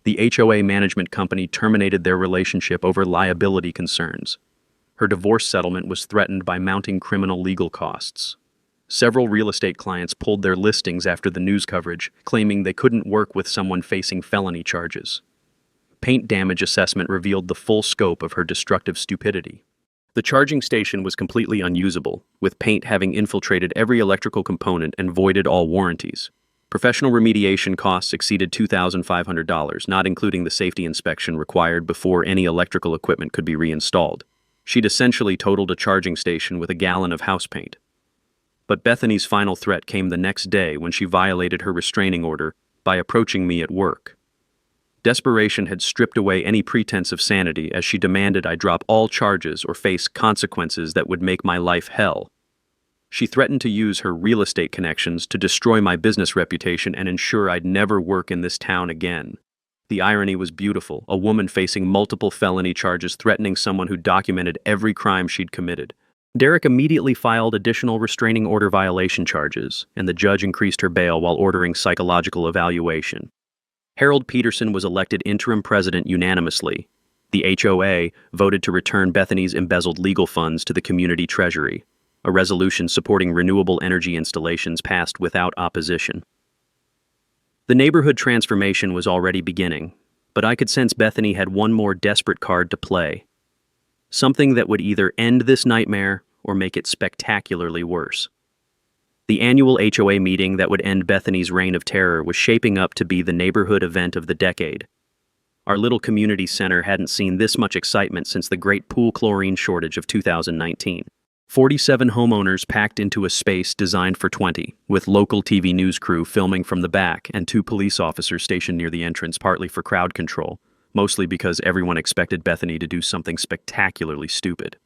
The HOA management company terminated their relationship over liability concerns. Her divorce settlement was threatened by mounting criminal legal costs. Several real estate clients pulled their listings after the news coverage, claiming they couldn't work with someone facing felony charges. Paint damage assessment revealed the full scope of her destructive stupidity. The charging station was completely unusable, with paint having infiltrated every electrical component and voided all warranties. Professional remediation costs exceeded $2,500, not including the safety inspection required before any electrical equipment could be reinstalled. She'd essentially totaled a charging station with a gallon of house paint. But Bethany's final threat came the next day when she violated her restraining order by approaching me at work. Desperation had stripped away any pretense of sanity as she demanded I drop all charges or face consequences that would make my life hell. She threatened to use her real estate connections to destroy my business reputation and ensure I'd never work in this town again. The irony was beautiful, a woman facing multiple felony charges threatening someone who documented every crime she'd committed. Derek immediately filed additional restraining order violation charges, and the judge increased her bail while ordering psychological evaluation. Harold Peterson was elected interim president unanimously. The HOA voted to return Bethany's embezzled legal funds to the community treasury. A resolution supporting renewable energy installations passed without opposition. The neighborhood transformation was already beginning, but I could sense Bethany had one more desperate card to play. Something that would either end this nightmare or make it spectacularly worse. The annual HOA meeting that would end Bethany's reign of terror was shaping up to be the neighborhood event of the decade. Our little community center hadn't seen this much excitement since the great pool chlorine shortage of 2019. 47 homeowners packed into a space designed for 20, with local TV news crew filming from the back and 2 police officers stationed near the entrance, partly for crowd control, mostly because everyone expected Bethany to do something spectacularly stupid.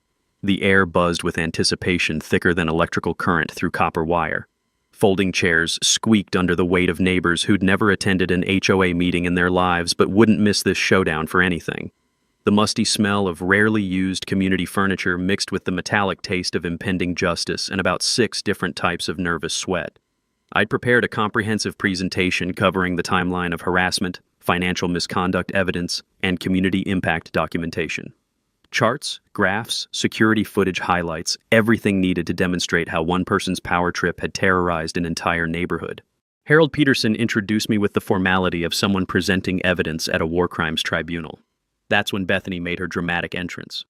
The air buzzed with anticipation thicker than electrical current through copper wire. Folding chairs squeaked under the weight of neighbors who'd never attended an HOA meeting in their lives but wouldn't miss this showdown for anything. The musty smell of rarely used community furniture mixed with the metallic taste of impending justice and about 6 different types of nervous sweat. I'd prepared a comprehensive presentation covering the timeline of harassment, financial misconduct evidence, and community impact documentation. Charts, graphs, security footage highlights, everything needed to demonstrate how one person's power trip had terrorized an entire neighborhood. Harold Peterson introduced me with the formality of someone presenting evidence at a war crimes tribunal. That's when Bethany made her dramatic entrance.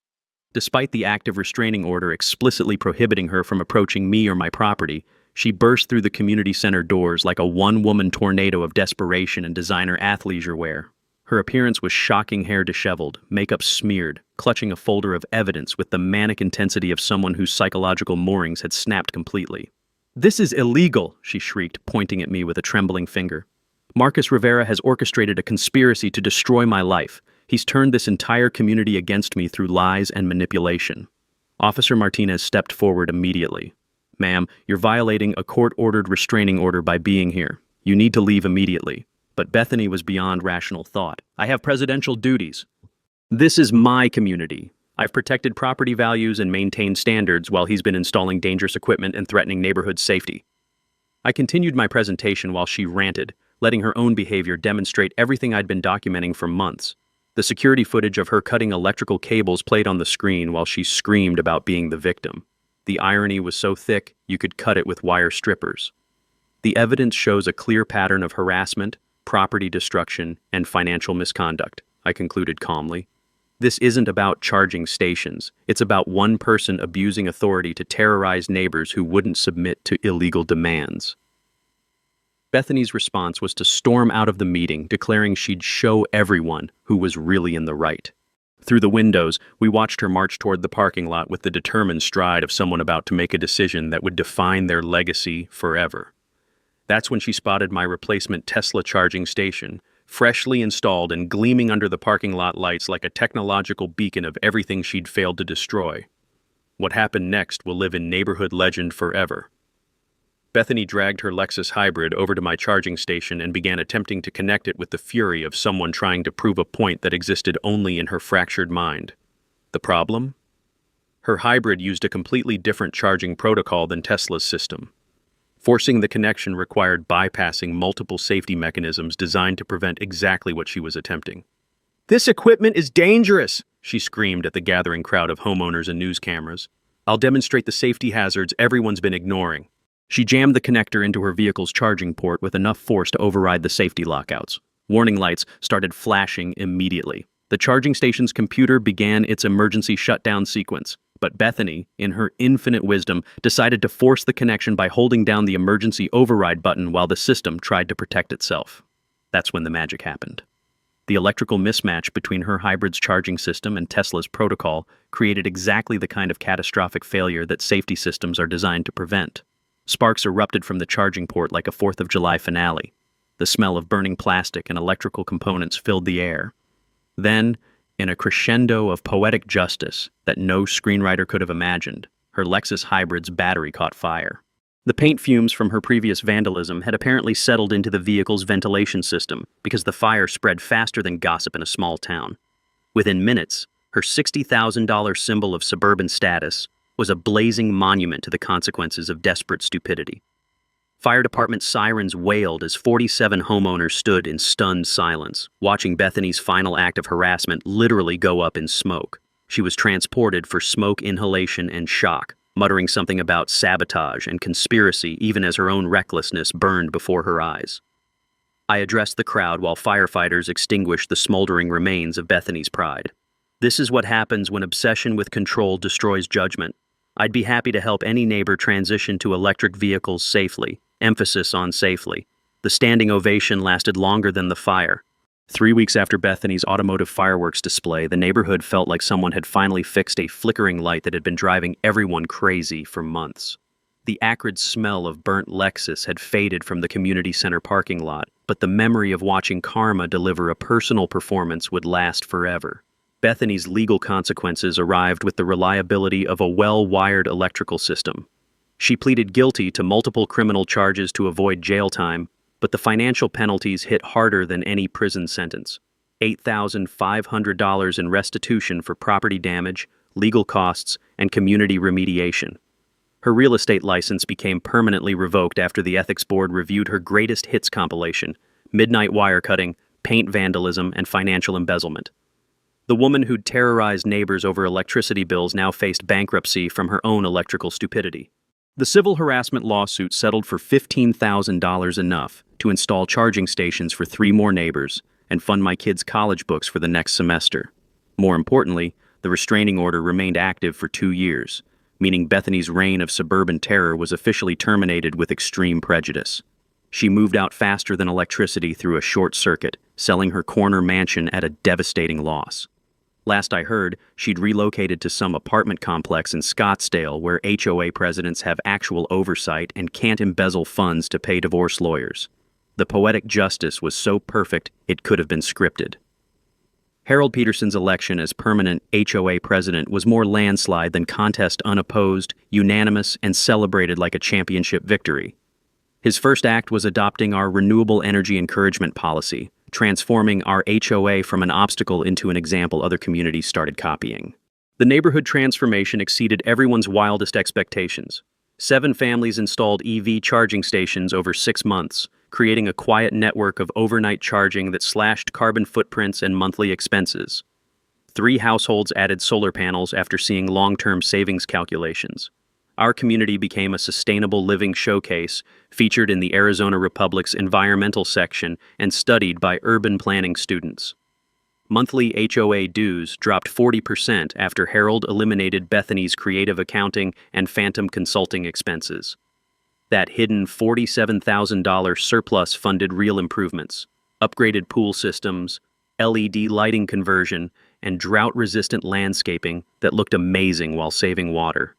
Despite the active restraining order explicitly prohibiting her from approaching me or my property, she burst through the community center doors like a one-woman tornado of desperation and designer athleisure wear. Her appearance was shocking, hair disheveled, makeup smeared, clutching a folder of evidence with the manic intensity of someone whose psychological moorings had snapped completely. "This is illegal," she shrieked, pointing at me with a trembling finger. "Marcus Rivera has orchestrated a conspiracy to destroy my life. He's turned this entire community against me through lies and manipulation." Officer Martinez stepped forward immediately. "Ma'am, you're violating a court-ordered restraining order by being here. You need to leave immediately." But Bethany was beyond rational thought. "I have presidential duties. This is my community. I've protected property values and maintained standards while he's been installing dangerous equipment and threatening neighborhood safety." I continued my presentation while she ranted, letting her own behavior demonstrate everything I'd been documenting for months. The security footage of her cutting electrical cables played on the screen while she screamed about being the victim. The irony was so thick, you could cut it with wire strippers. The evidence shows a clear pattern of harassment, property destruction, and financial misconduct, I concluded calmly. This isn't about charging stations. It's about one person abusing authority to terrorize neighbors who wouldn't submit to illegal demands. Bethany's response was to storm out of the meeting, declaring she'd show everyone who was really in the right. Through the windows, we watched her march toward the parking lot with the determined stride of someone about to make a decision that would define their legacy forever. That's when she spotted my replacement Tesla charging station, freshly installed and gleaming under the parking lot lights like a technological beacon of everything she'd failed to destroy. What happened next will live in neighborhood legend forever. Bethany dragged her Lexus hybrid over to my charging station and began attempting to connect it with the fury of someone trying to prove a point that existed only in her fractured mind. The problem? Her hybrid used a completely different charging protocol than Tesla's system. Forcing the connection required bypassing multiple safety mechanisms designed to prevent exactly what she was attempting. "This equipment is dangerous!" she screamed at the gathering crowd of homeowners and news cameras. "I'll demonstrate the safety hazards everyone's been ignoring." She jammed the connector into her vehicle's charging port with enough force to override the safety lockouts. Warning lights started flashing immediately. The charging station's computer began its emergency shutdown sequence. But Bethany, in her infinite wisdom, decided to force the connection by holding down the emergency override button while the system tried to protect itself. That's when the magic happened. The electrical mismatch between her hybrid's charging system and Tesla's protocol created exactly the kind of catastrophic failure that safety systems are designed to prevent. Sparks erupted from the charging port like a 4th of July finale. The smell of burning plastic and electrical components filled the air. Then, in a crescendo of poetic justice that no screenwriter could have imagined, her Lexus hybrid's battery caught fire. The paint fumes from her previous vandalism had apparently settled into the vehicle's ventilation system because the fire spread faster than gossip in a small town. Within minutes, her $60,000 symbol of suburban status was a blazing monument to the consequences of desperate stupidity. Fire department sirens wailed as 47 homeowners stood in stunned silence, watching Bethany's final act of harassment literally go up in smoke. She was transported for smoke inhalation and shock, muttering something about sabotage and conspiracy even as her own recklessness burned before her eyes. I addressed the crowd while firefighters extinguished the smoldering remains of Bethany's pride. This is what happens when obsession with control destroys judgment. I'd be happy to help any neighbor transition to electric vehicles safely. Emphasis on safely. The standing ovation lasted longer than the fire. 3 weeks after Bethany's automotive fireworks display, the neighborhood felt like someone had finally fixed a flickering light that had been driving everyone crazy for months. The acrid smell of burnt Lexus had faded from the community center parking lot, but the memory of watching karma deliver a personal performance would last forever. Bethany's legal consequences arrived with the reliability of a well-wired electrical system. She pleaded guilty to multiple criminal charges to avoid jail time, but the financial penalties hit harder than any prison sentence. $8,500 in restitution for property damage, legal costs, and community remediation. Her real estate license became permanently revoked after the ethics board reviewed her greatest hits compilation: midnight wire cutting, paint vandalism, and financial embezzlement. The woman who'd terrorized neighbors over electricity bills now faced bankruptcy from her own electrical stupidity. The civil harassment lawsuit settled for $15,000, enough to install charging stations for 3 more neighbors and fund my kids' college books for the next semester. More importantly, the restraining order remained active for 2 years, meaning Bethany's reign of suburban terror was officially terminated with extreme prejudice. She moved out faster than electricity through a short circuit, selling her corner mansion at a devastating loss. Last I heard, she'd relocated to some apartment complex in Scottsdale where HOA presidents have actual oversight and can't embezzle funds to pay divorce lawyers. The poetic justice was so perfect it could have been scripted. Harold Peterson's election as permanent HOA president was more landslide than contest unopposed, unanimous, and celebrated like a championship victory. His first act was adopting our renewable energy encouragement policy, transforming our HOA from an obstacle into an example other communities started copying. The neighborhood transformation exceeded everyone's wildest expectations. 7 families installed EV charging stations over 6 months, creating a quiet network of overnight charging that slashed carbon footprints and monthly expenses. 3 households added solar panels after seeing long-term savings calculations. Our community became a sustainable living showcase, featured in the Arizona Republic's environmental section and studied by urban planning students. Monthly HOA dues dropped 40% after Harold eliminated Bethany's creative accounting and phantom consulting expenses. That hidden $47,000 surplus funded real improvements, upgraded pool systems, LED lighting conversion, and drought-resistant landscaping that looked amazing while saving water.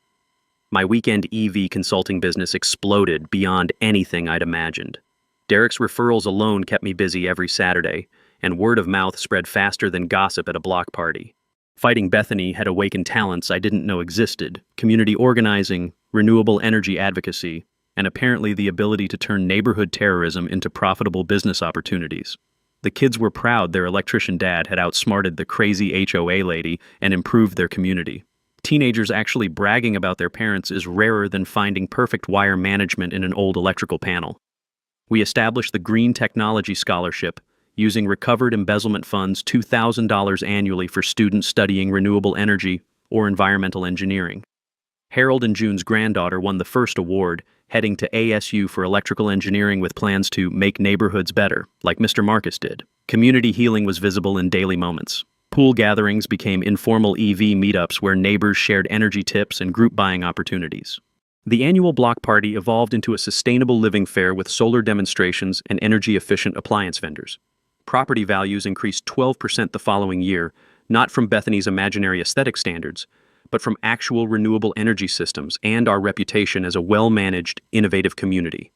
My weekend EV consulting business exploded beyond anything I'd imagined. Derek's referrals alone kept me busy every Saturday, and word of mouth spread faster than gossip at a block party. Fighting Bethany had awakened talents I didn't know existed: community organizing, renewable energy advocacy, and apparently the ability to turn neighborhood terrorism into profitable business opportunities. The kids were proud their electrician dad had outsmarted the crazy HOA lady and improved their community. Teenagers actually bragging about their parents is rarer than finding perfect wire management in an old electrical panel. We established the Green Technology Scholarship, using recovered embezzlement funds $2,000 annually for students studying renewable energy or environmental engineering. Harold and June's granddaughter won the first award, heading to ASU for electrical engineering with plans to make neighborhoods better, like Mr. Marcus did. Community healing was visible in daily moments. Pool gatherings became informal EV meetups where neighbors shared energy tips and group buying opportunities. The annual block party evolved into a sustainable living fair with solar demonstrations and energy-efficient appliance vendors. Property values increased 12% the following year, not from Bethany's imaginary aesthetic standards, but from actual renewable energy systems and our reputation as a well-managed, innovative community.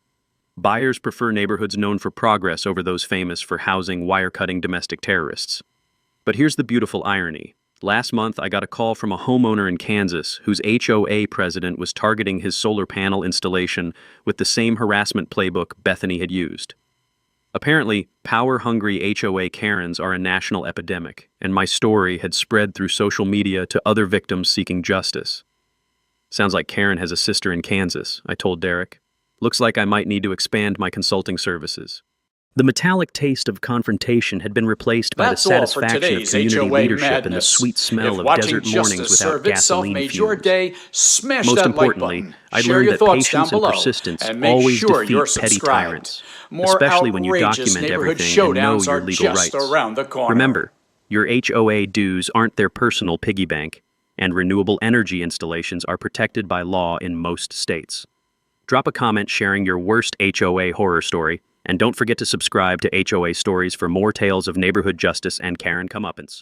Buyers prefer neighborhoods known for progress over those famous for housing wire-cutting domestic terrorists. But here's the beautiful irony. Last month, I got a call from a homeowner in Kansas whose HOA president was targeting his solar panel installation with the same harassment playbook Bethany had used. Apparently, power-hungry HOA Karens are a national epidemic, and my story had spread through social media to other victims seeking justice. Sounds like Karen has a sister in Kansas, I told Derek. Looks like I might need to expand my consulting services. The metallic taste of confrontation had been replaced by the satisfaction of community leadership and the sweet smell of desert mornings without gasoline fumes. Most importantly, I learned that patience and persistence always defeat petty tyrants, especially when you document everything and know your legal rights. Remember, your HOA dues aren't their personal piggy bank, and renewable energy installations are protected by law in most states. Drop a comment sharing your worst HOA horror story, and don't forget to subscribe to HOA Stories for more tales of neighborhood justice and Karen comeuppance.